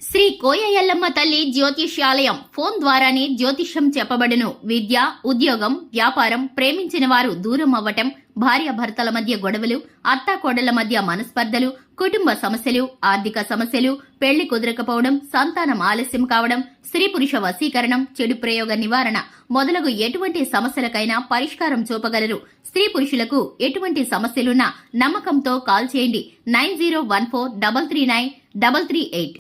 శ్రీ కోయ ఎల్లమ్మ తల్లి జ్యోతిష్యాలయం ఫోన్ ద్వారానే జ్యోతిష్యం చెప్పబడును. విద్య, ఉద్యోగం, వ్యాపారం, ప్రేమించిన వారు దూరం అవ్వటం, భార్యాభర్తల మధ్య గొడవలు, అత్తాకోడళ్ల మధ్య మనస్పర్ధలు, కుటుంబ సమస్యలు, ఆర్థిక సమస్యలు, పెళ్లి కుదరకపోవడం, సంతానం ఆలస్యం కావడం, స్త్రీ పురుష వశీకరణం, చెడు ప్రయోగ నివారణ మొదలగు ఎటువంటి సమస్యలకైనా పరిష్కారం చూపగలరు. స్త్రీ పురుషులకు ఎటువంటి సమస్యలున్నా నమ్మకంతో కాల్ చేయండి. 9014339338.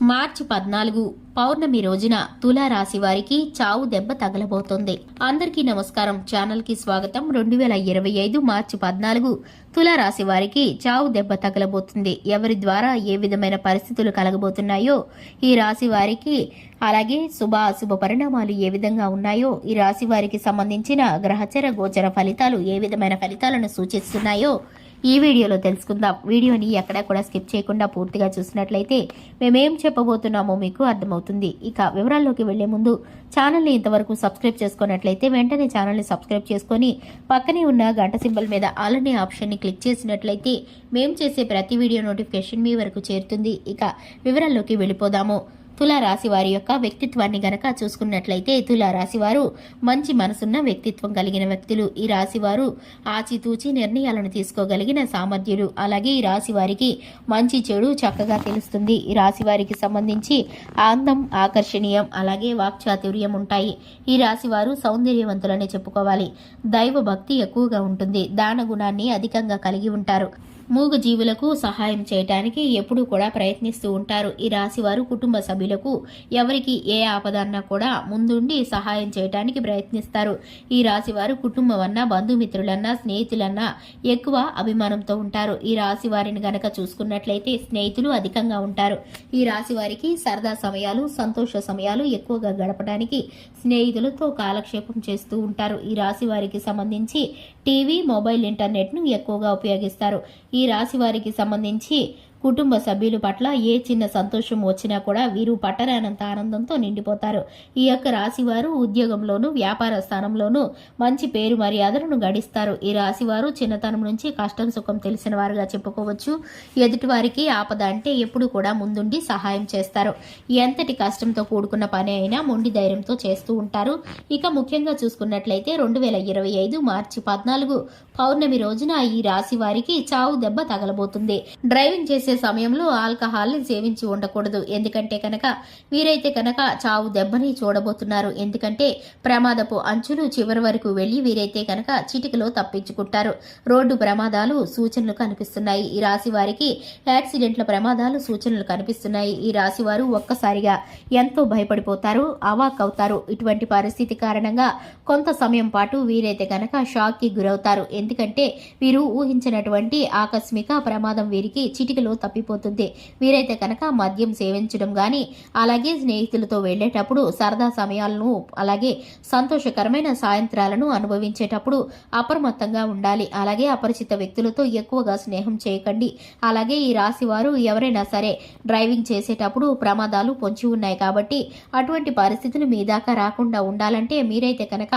మార్చి 14 పౌర్ణమి రోజున తులారాశి వారికి చావు దెబ్బ తగలబోతోంది. అందరికీ నమస్కారం. ఛానల్ కి స్వాగతం. 2025 మార్చి 14 తులారాశి వారికి చావు దెబ్బ తగలబోతుంది. ఎవరి ద్వారా ఏ విధమైన పరిస్థితులు కలగబోతున్నాయో ఈ రాశి వారికి, అలాగే శుభ అశుభ పరిణామాలు ఏ విధంగా ఉన్నాయో, ఈ రాశి వారికి సంబంధించిన గ్రహచర గోచర ఫలితాలు ఏ విధమైన ఫలితాలను సూచిస్తున్నాయో ఈ వీడియోలో తెలుసుకుందాం. వీడియోని ఎక్కడా కూడా స్కిప్ చేయకుండా పూర్తిగా చూసినట్లయితే మేమేం చెప్పబోతున్నామో మీకు అర్థమవుతుంది. ఇక వివరాల్లోకి వెళ్లే ముందు ఛానల్ని ఇంతవరకు సబ్స్క్రైబ్ చేసుకున్నట్లయితే వెంటనే ఛానల్ని సబ్స్క్రైబ్ చేసుకుని పక్కనే ఉన్న గంట సింబల్ మీద ఆల్ అనే ఆప్షన్ని క్లిక్ చేసినట్లయితే మేము చేసే ప్రతి వీడియో నోటిఫికేషన్ మీ వరకు చేరుతుంది. ఇక వివరాల్లోకి వెళ్ళిపోదాము. తులారాశి వారి యొక్క వ్యక్తిత్వాన్ని గనక చూసుకున్నట్లయితే తులారాశి వారు మంచి మనసున్న వ్యక్తిత్వం కలిగిన వ్యక్తులు. ఈ రాశి వారు ఆచితూచి నిర్ణయాలను తీసుకోగలిగిన సామర్థ్యులు. అలాగే ఈ రాశి వారికి మంచి చెడు చక్కగా తెలుస్తుంది. ఈ రాశి వారికి సంబంధించి అందం, ఆకర్షణీయం, అలాగే వాక్చాతుర్యం ఉంటాయి. ఈ రాశి వారు సౌందర్యవంతులనే చెప్పుకోవాలి. దైవ భక్తి ఎక్కువగా ఉంటుంది. దాన గుణాన్ని అధికంగా కలిగి ఉంటారు. మూగ జీవులకు సహాయం చేయటానికి ఎప్పుడూ కూడా ప్రయత్నిస్తూ ఉంటారు. ఈ రాశి వారు కుటుంబ సభ్యులకు ఎవరికి ఏ ఆపదన్నా కూడా ముందుండి సహాయం చేయటానికి ప్రయత్నిస్తారు. ఈ రాశి వారు కుటుంబం అన్నా, బంధుమిత్రులన్నా, స్నేహితులన్నా ఎక్కువ అభిమానంతో ఉంటారు. ఈ రాశి వారిని గనక చూసుకున్నట్లయితే స్నేహితులు అధికంగా ఉంటారు. ఈ రాశి వారికి సరదా సమయాలు, సంతోష సమయాలు ఎక్కువగా గడపడానికి స్నేహితులతో కాలక్షేపం చేస్తూ ఉంటారు. ఈ రాశి వారికి సంబంధించి టీవీ, మొబైల్, ఇంటర్నెట్ను ఎక్కువగా ఉపయోగిస్తారు. ఈ రాశి వారికి సంబంధించి కుటుంబ సభ్యుల పట్ల ఏ చిన్న సంతోషం వచ్చినా కూడా వీరు పట్టరానంత ఆనందంతో నిండిపోతారు. ఈ యొక్క రాశి వారు ఉద్యోగంలోనూ, వ్యాపార స్థానంలోనూ మంచి పేరు మర్యాదలను గడిస్తారు. ఈ రాశి వారు చిన్నతనం నుంచి కష్టం సుఖం తెలిసిన వారుగా చెప్పుకోవచ్చు. ఎదుటి వారికి ఆపద అంటే ఎప్పుడు కూడా ముందుండి సహాయం చేస్తారు. ఎంతటి కష్టంతో కూడుకున్న పని అయినా మొండి ధైర్యంతో చేస్తూ ఉంటారు. ఇక ముఖ్యంగా చూసుకున్నట్లయితే 2025 మార్చి 14 పౌర్ణమి రోజున ఈ రాశి వారికి చావు దెబ్బ తగలబోతుంది. డ్రైవింగ్ చేసే సమయంలో ఆల్కహాల్ ని సేవించి ఉండకూడదు. ఎందుకంటే కనుక వీరైతే కనుక చావు దెబ్బని చూడబోతున్నారు. ఎందుకంటే ప్రమాదపు అంచులు చివరి వరకు వెళ్లి వీరైతే కనుక చిటికలో తప్పించుకుంటారు. రోడ్డు ప్రమాదాలు సూచనలు కనిపిస్తున్నాయి. ఈ రాశి వారికి యాక్సిడెంట్ల ప్రమాదాలు సూచనలు కనిపిస్తున్నాయి. ఈ రాశి వారు ఒక్కసారిగా ఎంతో భయపడిపోతారు, అవాక్ అవుతారు. ఇటువంటి పరిస్థితి కారణంగా కొంత సమయం పాటు వీరైతే కనుక షాక్ కి గురవుతారు. ఎందుకంటే వీరు ఊహించినటువంటి ఆకస్మిక ప్రమాదం వీరికి చిటికలో తప్పిపోతుంది. వీరైతే కనుక మద్యం సేవించడం గాని, అలాగే స్నేహితులతో వెళ్లేటప్పుడు సరదా సమయాలను, అలాగే సంతోషకరమైన సాయంత్రాలను అనుభవించేటప్పుడు అప్రమత్తంగా ఉండాలి. అలాగే అపరిచిత వ్యక్తులతో ఎక్కువగా స్నేహం చేయకండి. అలాగే ఈ రాశి వారు ఎవరైనా సరే డ్రైవింగ్ చేసేటప్పుడు ప్రమాదాలు పొంచి ఉన్నాయి కాబట్టి అటువంటి పరిస్థితులు మీ దాకా రాకుండా ఉండాలంటే మీరైతే కనుక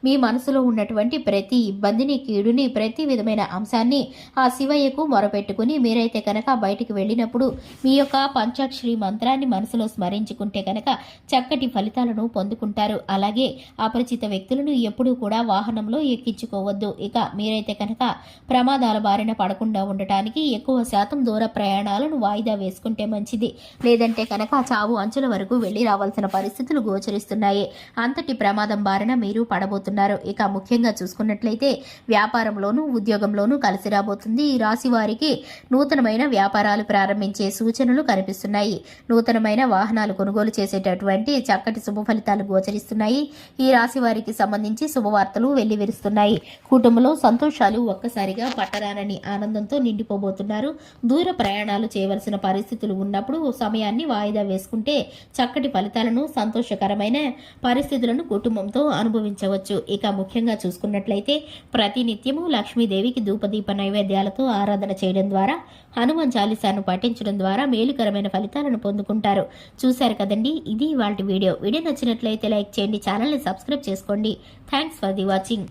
మీ మనసులో ఉన్నటువంటి ప్రతి ఇబ్బందిని, కీడుని, ప్రతి విధమైన అంశాన్ని ఆ శివయ్యకు మొరపెట్టుకుని మీరైతే కనుక బయటికి వెళ్ళినప్పుడు మీ యొక్క పంచాక్షరి మంత్రాన్ని మనసులో స్మరించుకుంటే కనుక చక్కటి ఫలితాలను పొందుకుంటారు. అలాగే అపరిచిత వ్యక్తులను ఎప్పుడూ కూడా వాహనంలో ఎక్కించుకోవద్దు. ఇక మీరైతే కనుక ప్రమాదాల బారిన పడకుండా ఉండటానికి ఎక్కువ శాతం దూర ప్రయాణాలను వాయిదా వేసుకుంటే మంచిది. లేదంటే కనుక చావు అంచుల వరకు వెళ్లి రావాల్సిన పరిస్థితులు గోచరిస్తున్నాయి. అంతటి ప్రమాదం బారిన మీరు పడబోతున్నారు. ఇక ముఖ్యంగా చూసుకున్నట్లయితే వ్యాపారంలోనూ, ఉద్యోగంలోనూ కలిసి రాబోతుంది. ఈ రాశి వారికి నూతనమైన వ్యాపారాలు ప్రారంభించే సూచనలు కనిపిస్తున్నాయి. నూతనమైన వాహనాలు కొనుగోలు చేసేటటువంటి చక్కటి శుభ ఫలితాలు గోచరిస్తున్నాయి. ఈ రాశి వారికి సంబంధించి శుభవార్తలు వెల్లివిరుస్తున్నాయి. కుటుంబంలో సంతోషాలు ఒక్కసారిగా పట్టరానని ఆనందంతో నిండిపోబోతున్నారు. దూర ప్రయాణాలు చేయవలసిన పరిస్థితులు ఉన్నప్పుడు సమయాన్ని వాయిదా వేసుకుంటే చక్కటి ఫలితాలను, సంతోషకరమైన పరిస్థితులను కుటుంబంతో అనుభవించవచ్చు. ఇక ముఖ్యంగా చూసుకున్నట్లయితే ప్రతినిత్యము లక్ష్మీదేవికి ధూపదీప నైవేద్యాలతో ఆరాధన చేయడం ద్వారా, హనుమాన్ చాలీసాను పఠించడం ద్వారా మేలుకరమైన ఫలితాలను పొందుకుంటారు. చూశారు కదండి, ఇది ఇవాల్టి వీడియో. వీడియో నచ్చినట్లయితే లైక్ చేయండి, ఛానల్ని సబ్స్క్రైబ్ చేసుకోండి. Thanks for the watching.